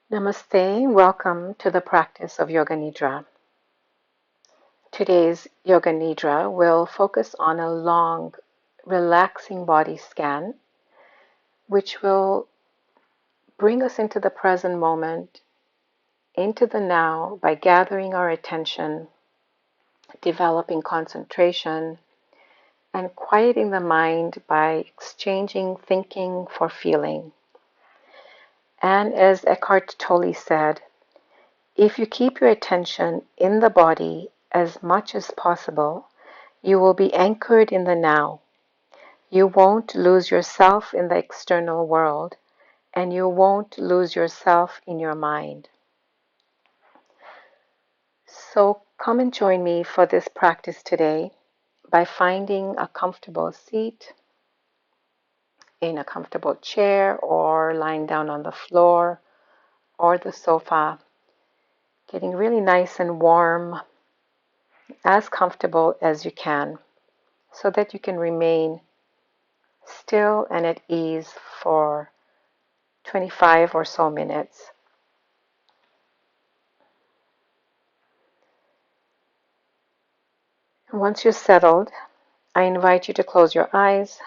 Namaste, welcome to the practice of Yoga Nidra. Today's Yoga Nidra will focus on a long, relaxing body scan, which will bring us into the present moment, into the now, by gathering our attention, developing concentration, and quieting the mind by exchanging thinking for feeling. And as Eckhart Tolle said, if you keep your attention in the body as much as possible, you will be anchored in the now. You won't lose yourself in the external world, and you won't lose yourself in your mind. So come and join me for this practice today by finding a comfortable seat in a comfortable chair or lying down on the floor or the sofa, getting really nice and warm, as comfortable as you can, so that you can remain still and at ease for 25 or so minutes. Once you're settled, I invite you to close your eyes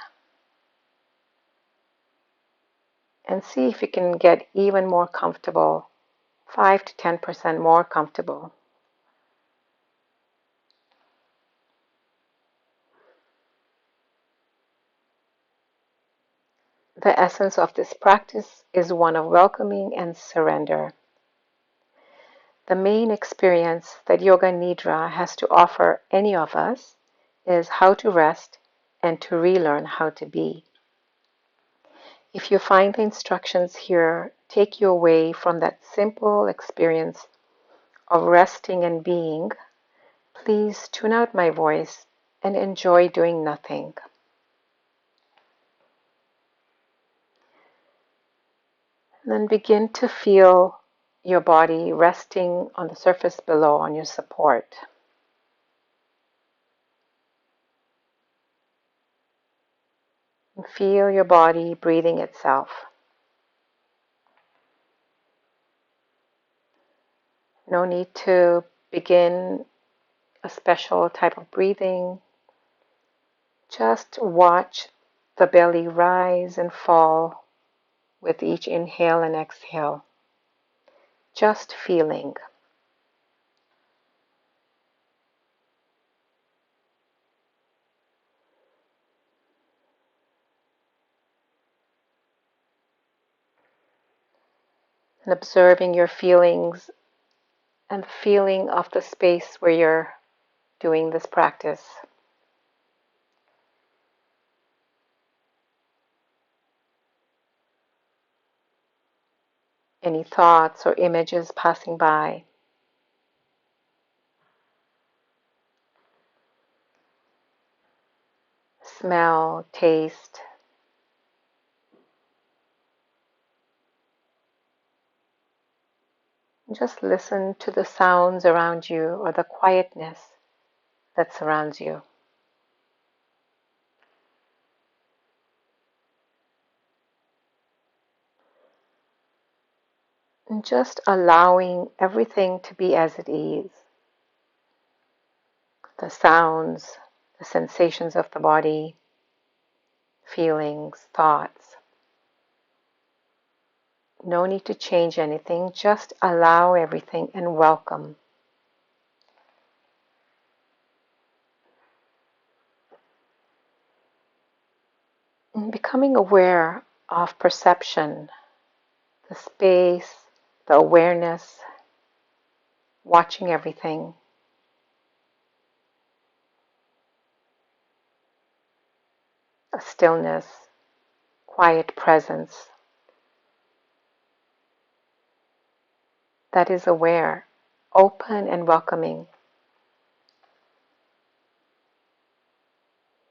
and see if you can get even more comfortable, 5 to 10% more comfortable. The essence of this practice is one of welcoming and surrender. The main experience that Yoga Nidra has to offer any of us is how to rest and to relearn how to be. If you find the instructions here take you away from that simple experience of resting and being, please tune out my voice and enjoy doing nothing. And then begin to feel your body resting on the surface below on your support. And feel your body breathing itself. No need to begin a special type of breathing. Just watch the belly rise and fall with each inhale and exhale. Just feeling. And observing your feelings and the feeling of the space where you're doing this practice. Any thoughts or images passing by. Smell, taste. Just listen to the sounds around you or the quietness that surrounds you. And just allowing everything to be as it is. The sounds, the sensations of the body, feelings, thoughts. No need to change anything, just allow everything and welcome. And becoming aware of perception, the space, the awareness, watching everything. A stillness, quiet presence that is aware, open and welcoming.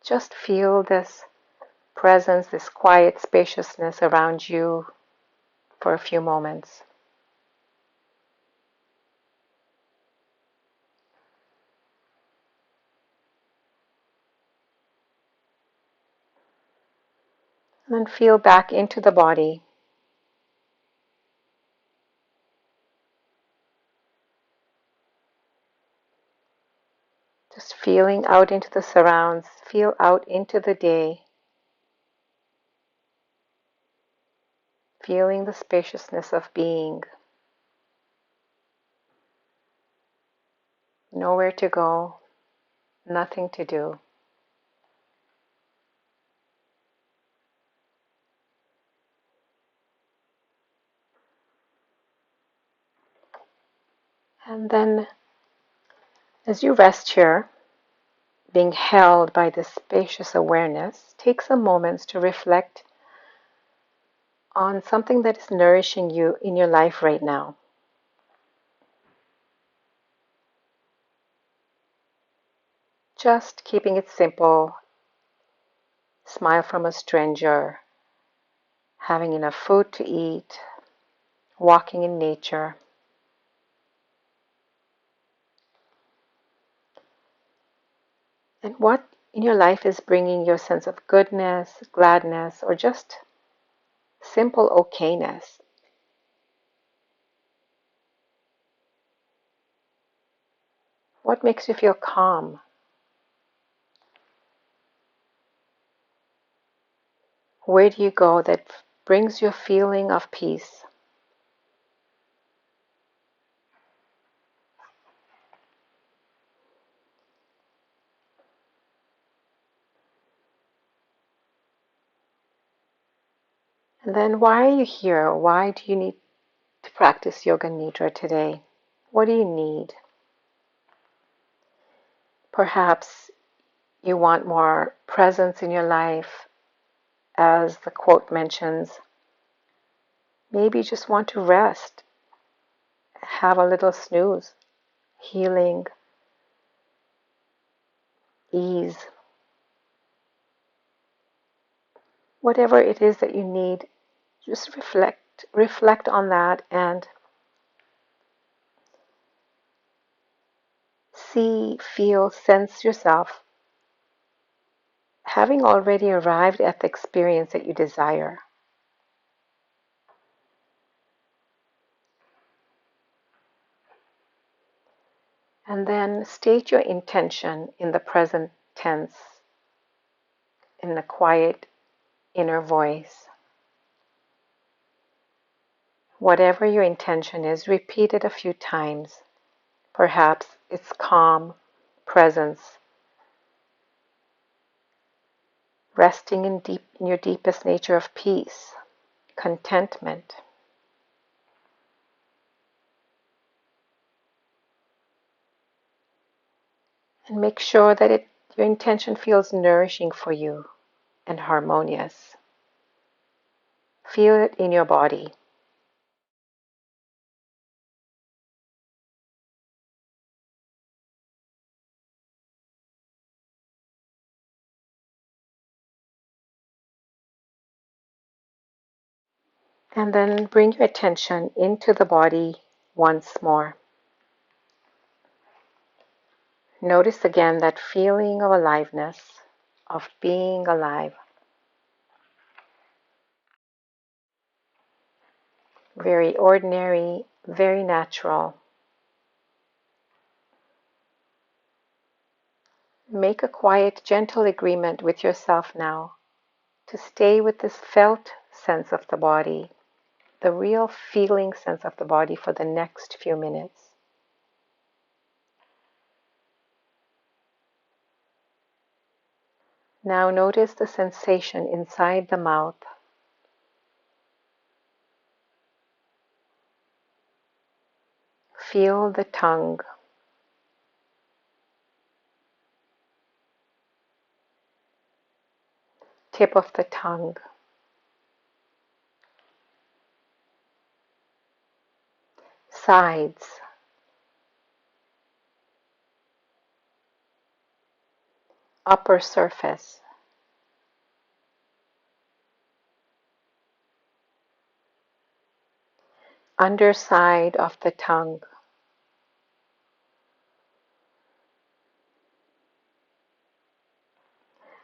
Just feel this presence, this quiet spaciousness around you for a few moments. And then feel back into the body. Just feeling out into the surrounds, feel out into the day, feeling the spaciousness of being. Nowhere to go, nothing to do. And then as you rest here, being held by this spacious awareness, take some moments to reflect on something that is nourishing you in your life right now. Just keeping it simple, smile from a stranger, having enough food to eat, walking in nature. And what in your life is bringing you a sense of goodness, gladness, or just simple okayness? What makes you feel calm? Where do you go that brings you a feeling of peace? And then why are you here? Why do you need to practice Yoga Nidra today? What do you need? Perhaps you want more presence in your life, as the quote mentions. Maybe you just want to rest, have a little snooze, healing, ease. Whatever it is that you need, just reflect on that and see, feel, sense yourself having already arrived at the experience that you desire. And then state your intention in the present tense, in the quiet inner voice. Whatever your intention is, repeat it a few times. Perhaps it's calm, presence, resting in your deepest nature of peace, contentment. And make sure that your intention feels nourishing for you and harmonious. Feel it in your body. And then bring your attention into the body once more. Notice again that feeling of aliveness, of being alive. Very ordinary, very natural. Make a quiet, gentle agreement with yourself now to stay with this felt sense of the body, the real feeling sense of the body for the next few minutes. Now notice the sensation inside the mouth. Feel the tongue. Tip of the tongue. Sides. Upper surface. Underside of the tongue.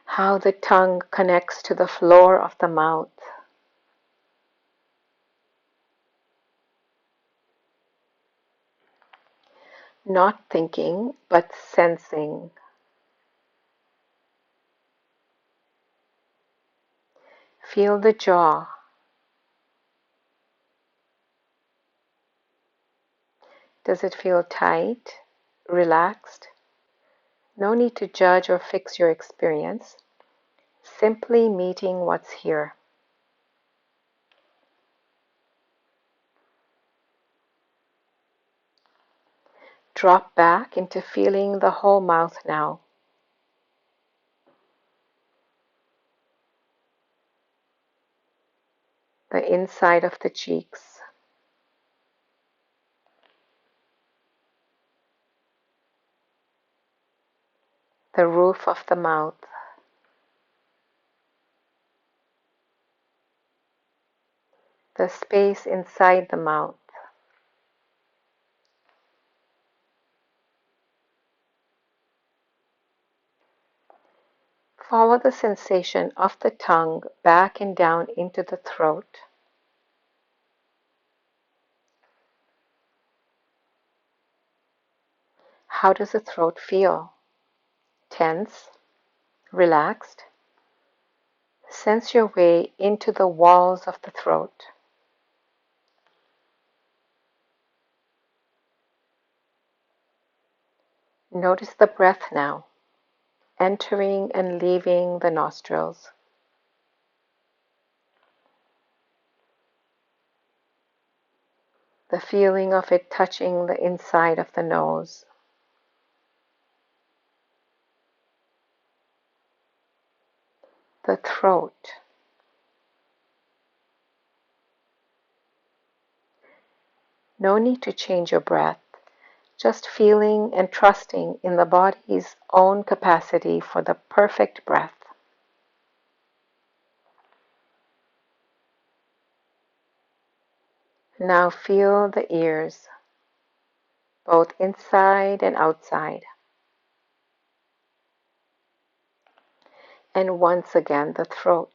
How the tongue connects to the floor of the mouth. not thinking, but sensing. Feel the jaw. Does it feel tight, relaxed? No need to judge or fix your experience, simply meeting what's here. Drop back into feeling the whole mouth now. The inside of the cheeks. The roof of the mouth. The space inside the mouth. Follow the sensation of the tongue back and down into the throat. How does the throat feel? Tense? Relaxed? Sense your way into the walls of the throat. Notice the breath now, entering and leaving the nostrils. The feeling of it touching the inside of the nose. The throat. No need to change your breath, just feeling and trusting in the body's own capacity for the perfect breath. Now feel the ears, both inside and outside. And once again, the throat.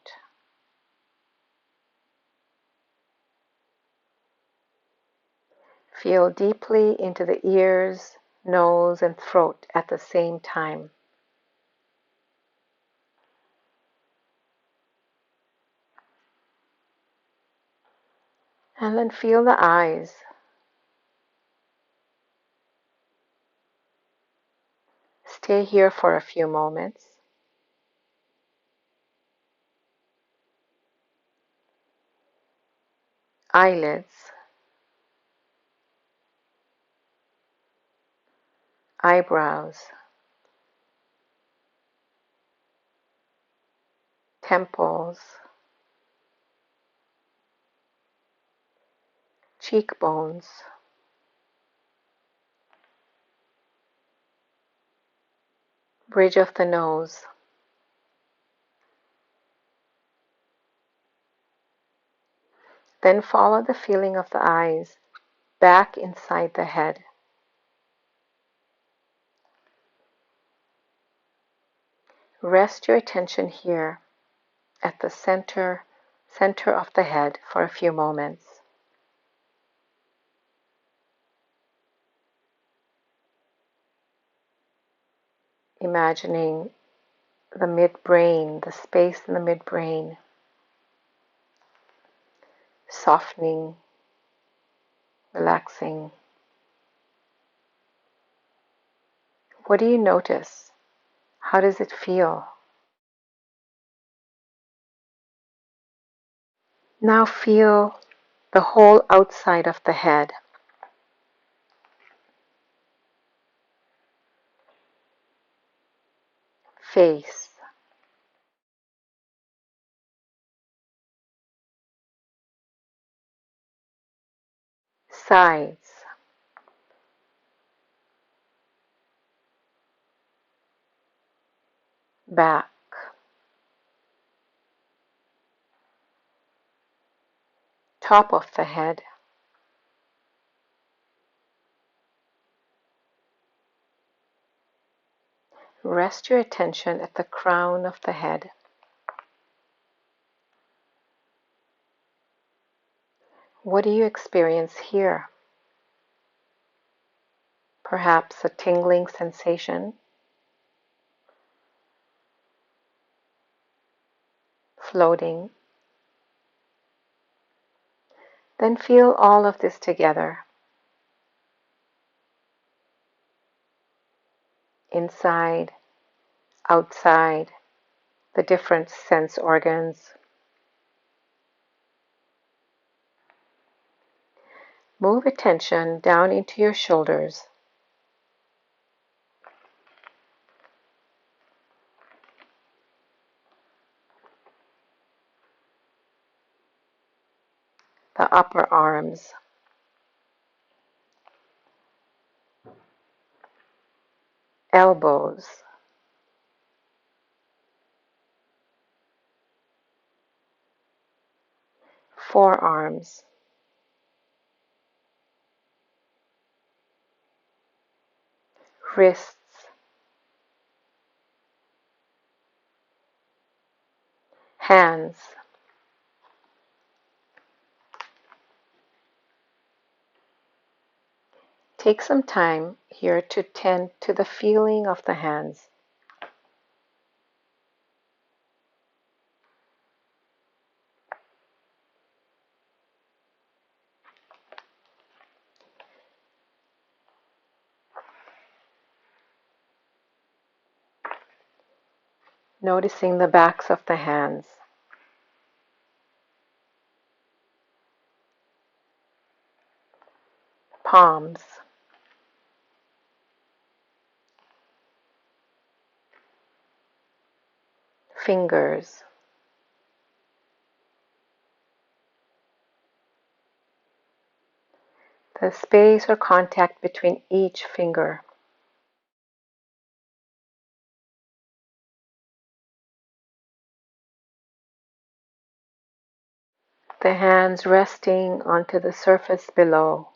Feel deeply into the ears, nose, and throat at the same time. And then feel the eyes. Stay here for a few moments. Eyelids, eyebrows, temples, cheekbones, bridge of the nose. Then follow the feeling of the eyes back inside the head. Rest your attention here at the center of the head for a few moments. Imagining the midbrain, the space in the midbrain, softening, relaxing. What do you notice? How does it feel? Now feel the whole outside of the head. Face, sides, back, top of the head, rest your attention at the crown of the head. What do you experience here? perhaps a tingling sensation, floating. Then feel all of this together, inside, outside, the different sense organs. Move attention down into your shoulders. The upper arms, elbows, forearms, wrists, hands. Take some time here to tend to the feeling of the hands. Noticing the backs of the hands. Palms. Fingers. The space or contact between each finger. The hands resting onto the surface below.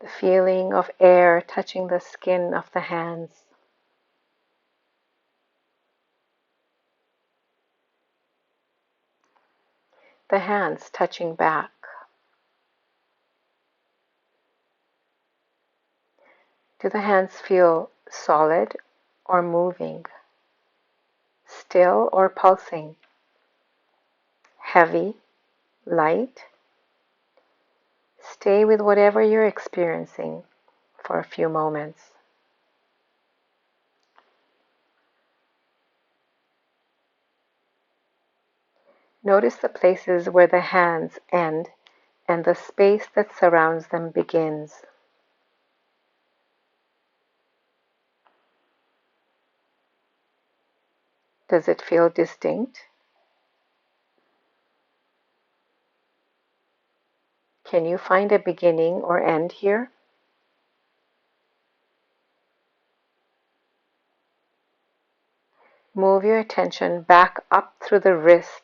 The feeling of air touching the skin of the hands. The hands touching back. Do the hands feel solid or moving? Still or pulsing? Heavy? Light? Stay with whatever you're experiencing for a few moments. Notice the places where the hands end and the space that surrounds them begins. Does it feel distinct? Can you find a beginning or end here? Move your attention back up through the wrists,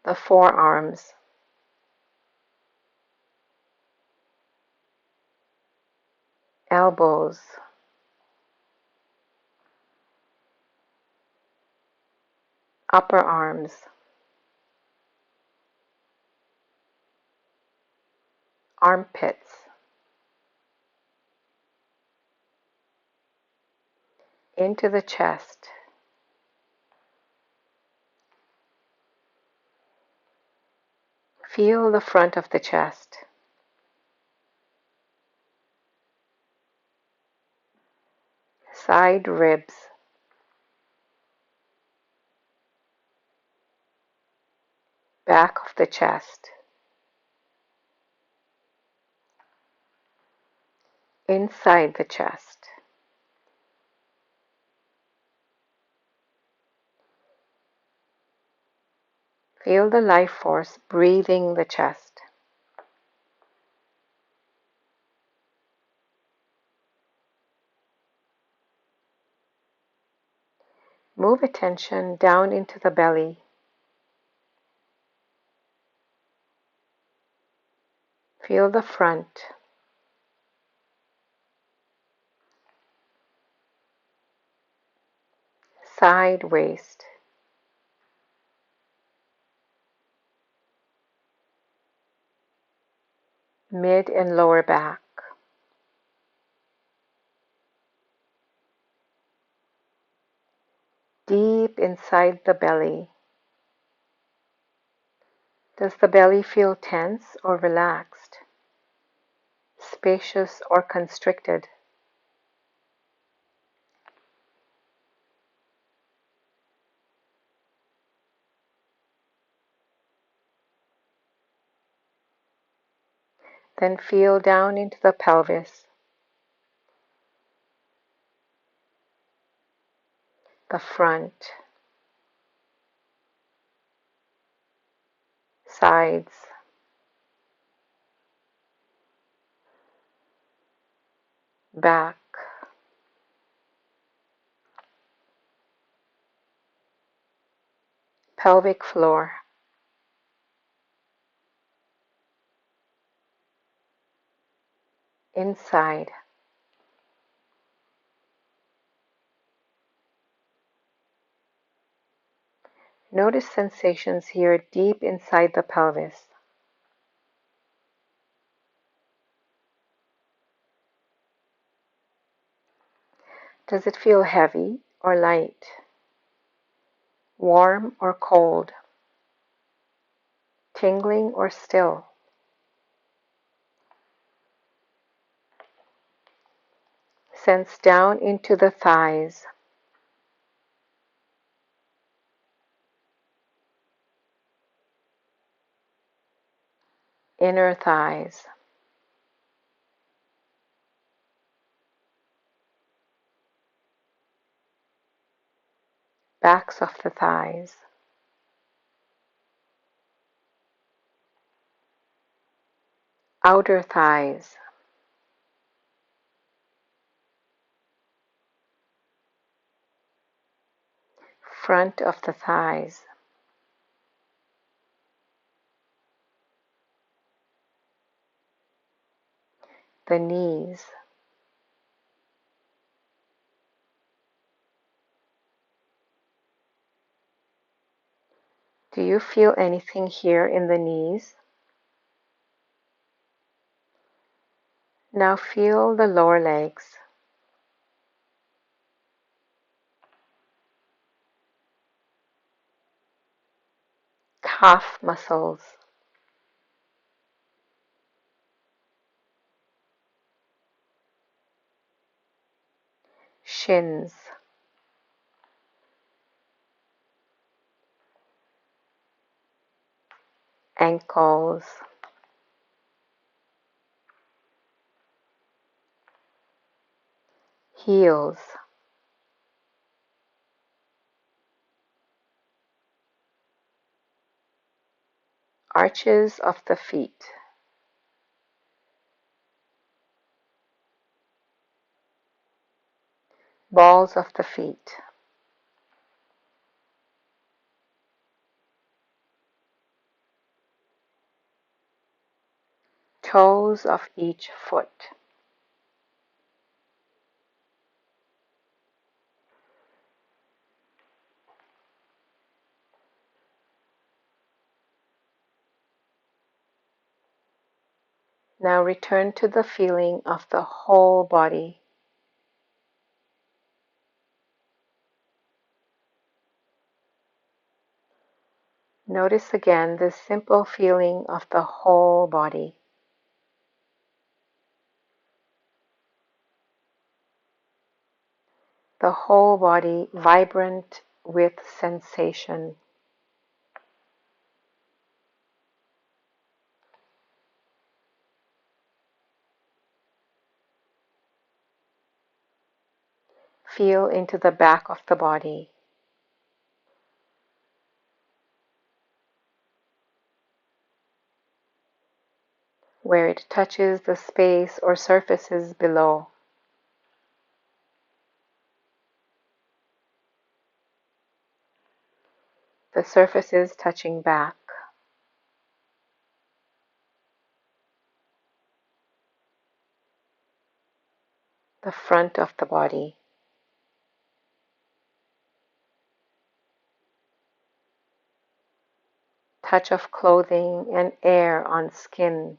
the forearms, elbows, upper arms, armpits, into the chest. Feel the front of the chest. Side ribs. Back of the chest. Inside the chest. Feel the life force breathing the chest. Move attention down into the belly. Feel the front. Side waist. mid and lower back, deep inside the belly. Does the belly feel tense or relaxed, spacious or constricted? Then feel down into the pelvis, the front, sides, back, pelvic floor. Inside. Notice sensations here deep inside the pelvis. Does it feel heavy or light? Warm or cold? Tingling or still? Sense down into the thighs. Inner thighs. Backs of the thighs. Outer thighs. Front of the thighs. The knees. Do you feel anything here in the knees? Now feel the lower legs. Calf muscles. Shins. Ankles. Heels. Arches of the feet. Balls of the feet. Toes of each foot. Now return to the feeling of the whole body. Notice again this simple feeling of the whole body. The whole body vibrant with sensation. Feel into the back of the body. Where it touches the space or surfaces below. The surfaces touching back. The front of the body. Touch of clothing and air on skin.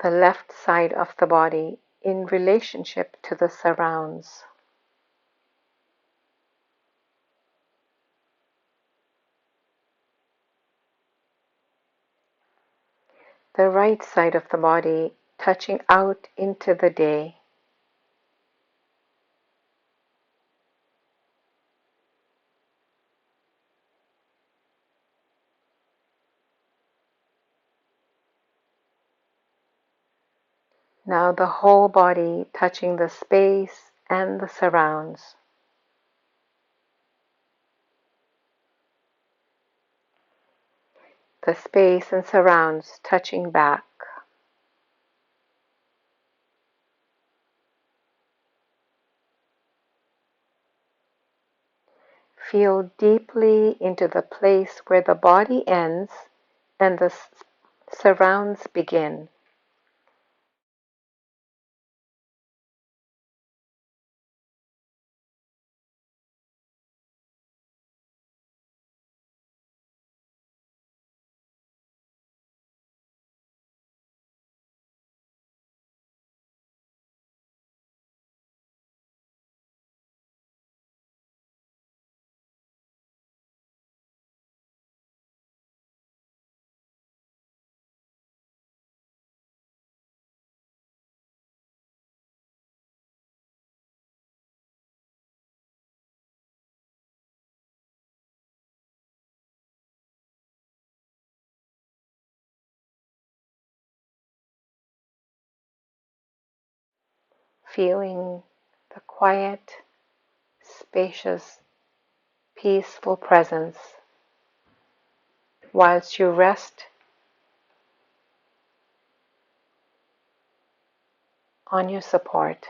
the left side of the body in relationship to the surrounds. The right side of the body touching out into the day. Now the whole body touching the space and the surrounds. The space and surrounds touching back. Feel deeply into the place where the body ends and the surrounds begin. Feeling the quiet, spacious, peaceful presence whilst you rest on your support.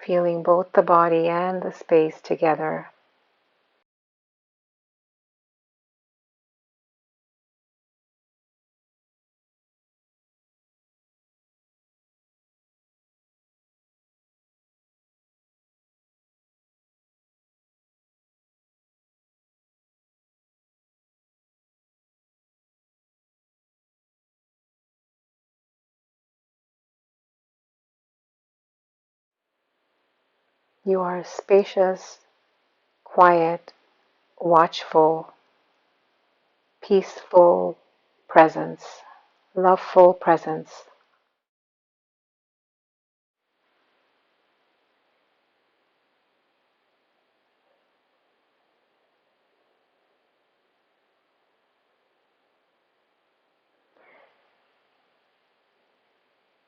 Feeling both the body and the space together. You are a spacious, quiet, watchful, peaceful presence, loveful presence.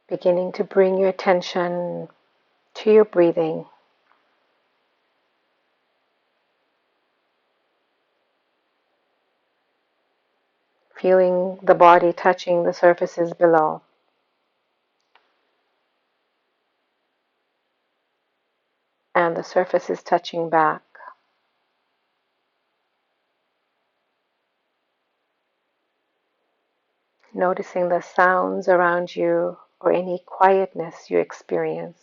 Beginning to bring your attention to your breathing. Feeling the body touching the surfaces below. And the surfaces touching back. Noticing the sounds around you or any quietness you experience.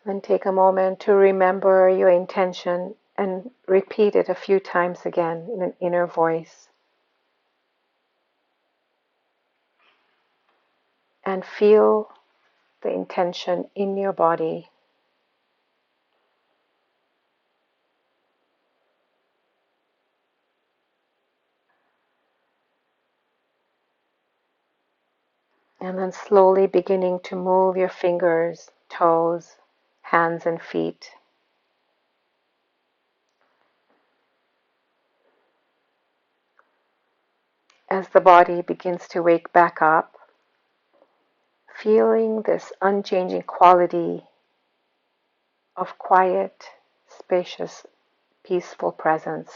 Then take a moment to remember your intention and repeat it a few times again in an inner voice. And feel the intention in your body. And then slowly beginning to move your fingers, toes, hands and feet. as the body begins to wake back up, feeling this unchanging quality of quiet, spacious, peaceful presence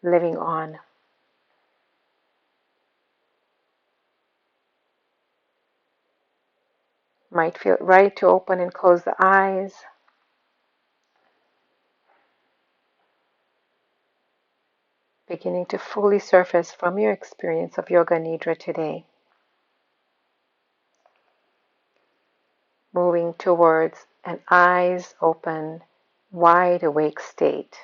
living on. Might feel right to open and close the eyes. Beginning to fully surface from your experience of Yoga Nidra today. Moving towards an eyes open, wide awake state.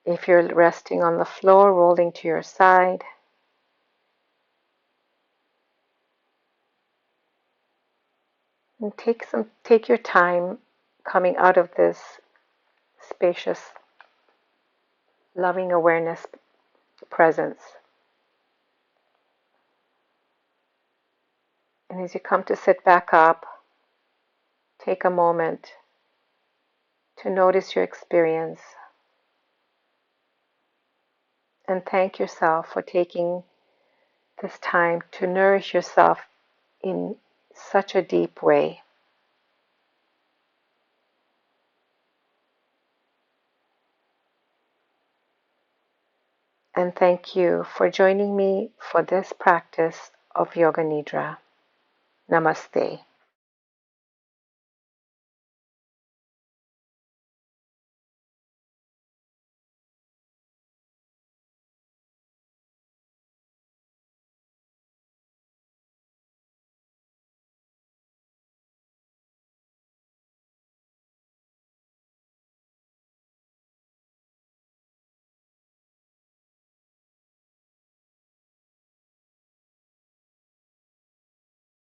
If you're resting on the floor, rolling to your side, and take your time coming out of this spacious, loving awareness presence. And as you come to sit back up, take a moment to notice your experience and thank yourself for taking this time to nourish yourself in such a deep way. And thank you for joining me for this practice of Yoga Nidra. Namaste.